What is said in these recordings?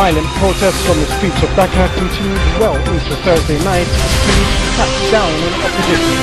Violent protests on the streets of Dhaka continued well into Thursday night as police cracked down on opposition.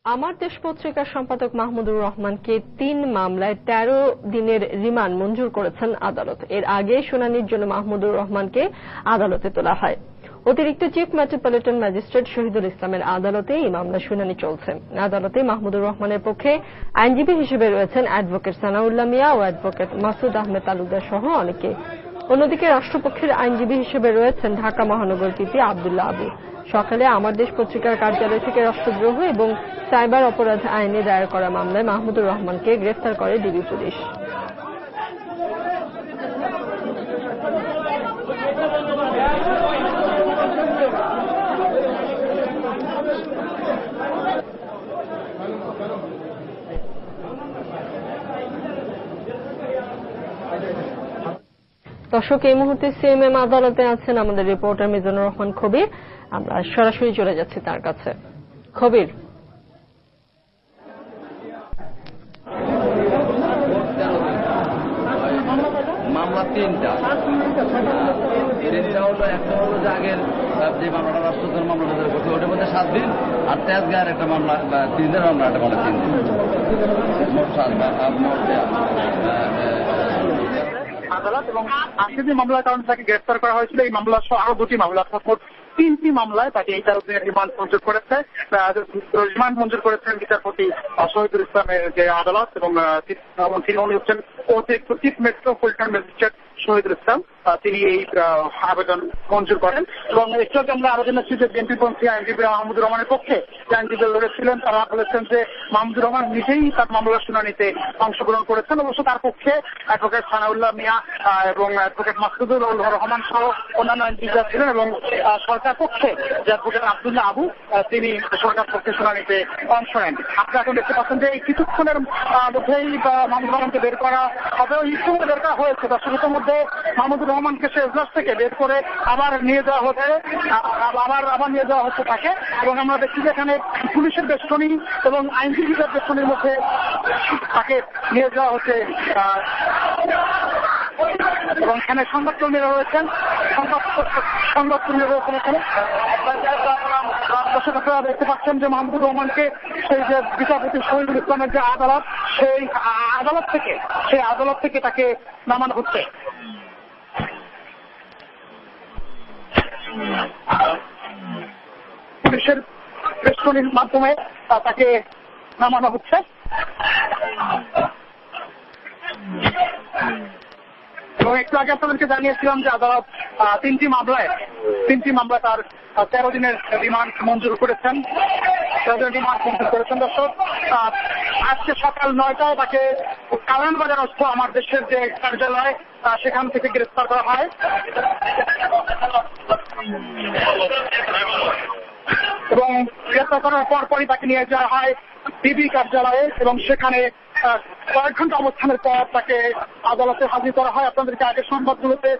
আমার দেশ পত্রিকার সম্পাদক মাহমুদুর রহমানকে ৩ মামলায় ১৩ দিনের রিমান্ড মঞ্জুর করেছেন আদালত। এর আগে শুনানির জন্য মাহমুদুর রহমানকে আদালতে তোলা হয়। অতিরিক্ত চিফ মেট্রোপলিটন ম্যাজিস্ট্রেট শহীদুল ইসলামের আদালতে এই মামলার শুনানি চলছে। আদালতে মাহমুদুর রহমানের পক্ষে আইনজীবী হিসেবে রয়েছেন অ্যাডভোকেট সানাউল্লাহ মিয়া ও অ্যাডভোকেট মাসুদ আহমেদ তালুকদার সহ অনেকে। অন্যদিকে রাষ্ট্রপক্ষের আইনজীবী হিসেবে রয়েছেন ঢাকা মহানগর পিপি আব্দুল্লাহ আবু। সকালে আমার দেশ পত্রিকার কার্যালয় থেকে রাষ্ট্রদ্রোহ এবং সাইবার অপরাধ আইনে দায়ের করা মামলায় মাহমুদুর রহমানকে গ্রেফতার করে ডিবি পুলিশ। দর্শক, এই মুহূর্তে সিএমএম আদালতে আছেন আমাদের রিপোর্টার মিজানুর রহমান খবির। আমরা সরাসরি চলে যাচ্ছি তার কাছে। খবির, মামলা তিনটা হলো, একটা হলো যে আগের যে মামলাটা রাষ্ট্রদ্রোহ মামলাটা করছে ওটার মধ্যে 7 দিন, আর তেজগাঁয়ের একটা মামলা 3 দিনের মামলা, একটা মামলা 3 দিন, মোট 7 আদালত। এবং আজকে যে মামলার কারণে তাকে গ্রেফতার করা হয়েছিল এই মামলা সহ আরো 2টি মামলা, মোট 3টি মামলায় তাকে এই 13 দিনের রিমান্ড মঞ্জুর করেছে। রিমান্ড মঞ্জুর করেছেন বিচারপতি শহীদুল ইসলামের যে আদালত, এবং তিনি হচ্ছেন অতিরিক্ত chief metropolitan magistrate Shahidul Islam. তিনি এই আবেদন মঞ্জুর করেন। এবং একটু আগে আমরা আরো জেনেছি যে বিএনপিপন্থী আইনজীবী মাহমুদুর রহমানের পক্ষে যে আইনজীবী লড়েছিলেন তারা বলেছেন যে মাহমুদুর রহমান নিজেই তার মামলার শুনানিতে অংশগ্রহণ করেছেন। অবশ্য তার পক্ষে অ্যাডভোকেট সানাউল্লাহ মিয়া এবং অ্যাডভোকেট মাসুদুর রহমান সহ অন্যান্য আইনজীবীরা ছিলেন, এবং সরকার পক্ষে যে অ্যাডভোকেট আব্দুল্লাহ আবু তিনি সরকার পক্ষে শুনানিতে অংশ নেন। আপনারা এখন দেখতে পাচ্ছেন যে এই কিছুক্ষণের মধ্যেই মাহমুদুর রহমানকে বের করা হবে, ইতিমধ্যে বের করা হয়েছে। দর্শকের মধ্যে মাহমুদুর রহমানকে সে এজলাস থেকে বের করে আবার নিয়ে যাওয়া হচ্ছে, আবার নিয়ে যাওয়া হচ্ছে তাকে। এবং আমরা দেখছি যে এখানে পুলিশের বেষ্টনী এবং আইনজীবীদের বেষ্টনীর মধ্যে তাকে নিয়ে যাওয়া হচ্ছে। এবং এখানে সংবাদকর্মীরা রয়েছেন, সংবাদকর্মীরা রয়েছেন এখানে। দর্শক, আপনারা দেখতে পাচ্ছেন যে মাহমুদুর রহমানকে সেই যে বিচারপতি শহীদুল ইসলামের যে আদালত, সেই আদালত থেকে তাকে নামানো হচ্ছে। পুলিশের বেষ্টনীর মাধ্যমে তাকে নামানো হচ্ছে। এবং একটু আগে আপনাদেরকে জানিয়েছিলাম যে আদালত 3টি মামলায় তার 13 দিনের রিমান্ড মঞ্জুর করেছেন। দর্শক, আজকে সকাল 9টায় তাকে কালানবাজার অর্থ আমার দেশের যে কার্যালয় সেখান থেকে গ্রেফতার করা হয়। এবং গ্রেফতার করার পরপরই তাকে নিয়ে যাওয়া হয় ডিবি কার্যালয়ে, এবং সেখানে কয়েক ঘন্টা অবস্থানের পর তাকে আদালতে হাজির করা হয়। আপনাদেরকে আগের সংবাদগুলোতে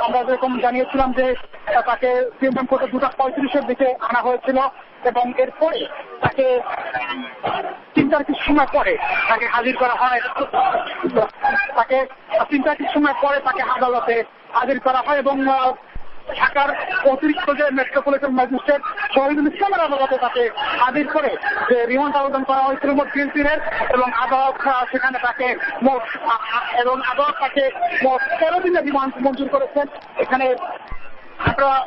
আমরা যেরকম জানিয়েছিলাম যে তাকে সিএমএম কোর্টে 2:35-এর দিকে আনা হয়েছিল, এবং এরপরে তাকে 3টার কিছু সময় পরে তাকে হাজির করা হয়। তাকে 3টার কিছু সময় পরে তাকে আদালতে হাজির করা হয়, এবং ঢাকার অতিরিক্ত যে মেট্রোপলিটন ম্যাজিস্ট্রেট শহীদুল ইসলামের আদালতে তাকে হাজির করে যে রিমান্ড আবেদন করা হয়েছিল মোট 3 দিনের, এবং আদালত সেখানে তাকে মোট 13 দিনের রিমান্ড মঞ্জুর করেছেন। এখানে আপনারা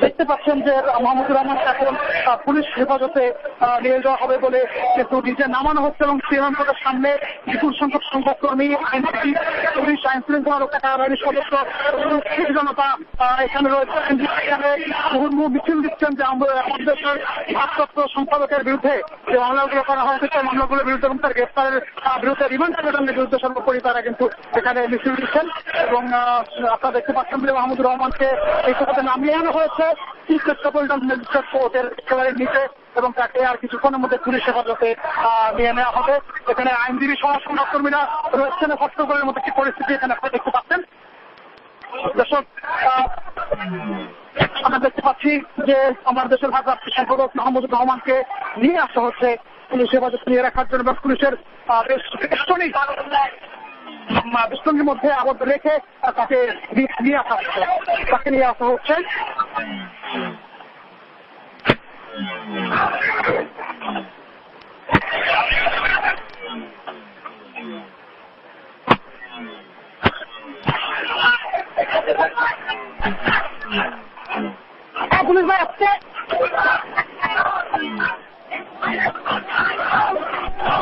দেখতে পাচ্ছেন যে মাহমুদুর রহমান এখন পুলিশ হেফাজতে নিয়ে যাওয়া হবে বলে কিন্তু নিজে নামানো হচ্ছে, এবং সিএমএম কোর্টের সামনে বিপুল সংখ্যক সংবাদকর্মী, আইনজীবী, পুলিশ, আইন শৃঙ্খলা রক্ষা বাহিনীর সদস্য, জনতা এখানে রয়েছে। এখানে মুহুর্মুহু মিছিল দিচ্ছেন যে আমাদের দেশের ভারপ্রাপ্ত সম্পাদকের বিরুদ্ধে যে মামলাগুলো করা হয়েছে সেই মামলাগুলোর বিরুদ্ধে এবং তার গ্রেফতারের বিরুদ্ধে, রিমান্ড আবেদনের বিরুদ্ধে সর্বোপরি তারা কিন্তু এখানে মিছিল দিচ্ছেন। এবং আপনারা দেখতে পাচ্ছেন যে মাহমুদুর রহমানকে এই সভাতে নামিয়ে আনা হয়েছে মেট্রোপলিটন ম্যাজিস্ট্রেট কোর্টের একেবারে নিচে, এবং তাকে আর কিছুক্ষণের মধ্যে পুলিশ হেফাজতে নিয়ে নেওয়া হবে। এখানে আইনজীবী সহ সংবাদকর্মীরা রয়েছেন। হট্টগোলের মতো একটি পরিস্থিতি এখানে আপনারা দেখতে পাচ্ছেন। দর্শক, আমরা দেখতে পাচ্ছি যে আমার দেশের ভারপ্রাপ্ত সম্পাদক মাহমুদুর রহমানকে নিয়ে আসা হচ্ছে পুলিশ হেফাজতে নিয়ে রাখার জন্য, এবং পুলিশের বেষ্টনীর মধ্যে আবদ্ধ রেখে তাকে নিয়ে আসা হচ্ছে। পুলিশ ভাই আসছে,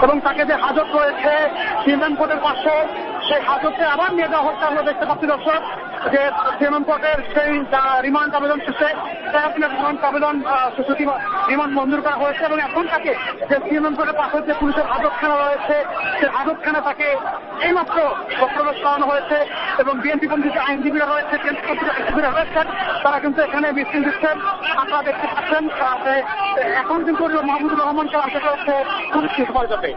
এবং তাকে যে হাজত রয়েছে সিএমএম কোর্টের পাশে, সেই হাজতে আবার নিয়ে যাওয়া হচ্ছে। আমরা দেখতে পাচ্ছি দর্শক যে সিএমএম কোর্টের সেই রিমান্ড আবেদন শেষে রিমান্ড আবেদন রিমান্ড মঞ্জুর করা হয়েছে, এবং এখন তাকে যে সিএমএম কোর্টের পাশে যে পুলিশের হাজতখানা রয়েছে, সেই হাজতখানা তাকে এইমাত্র প্রবেশ করানো হয়েছে, এবং বিএনপিপন্থী যে আইনজীবীরা রয়েছেন তারা কিন্তু এখানে মিছিল দিচ্ছেন। আপনারা দেখতে পাচ্ছেন এখন কিন্তু মাহমুদুর রহমানকে আনতে হচ্ছে পুলিশ হেফাজতে।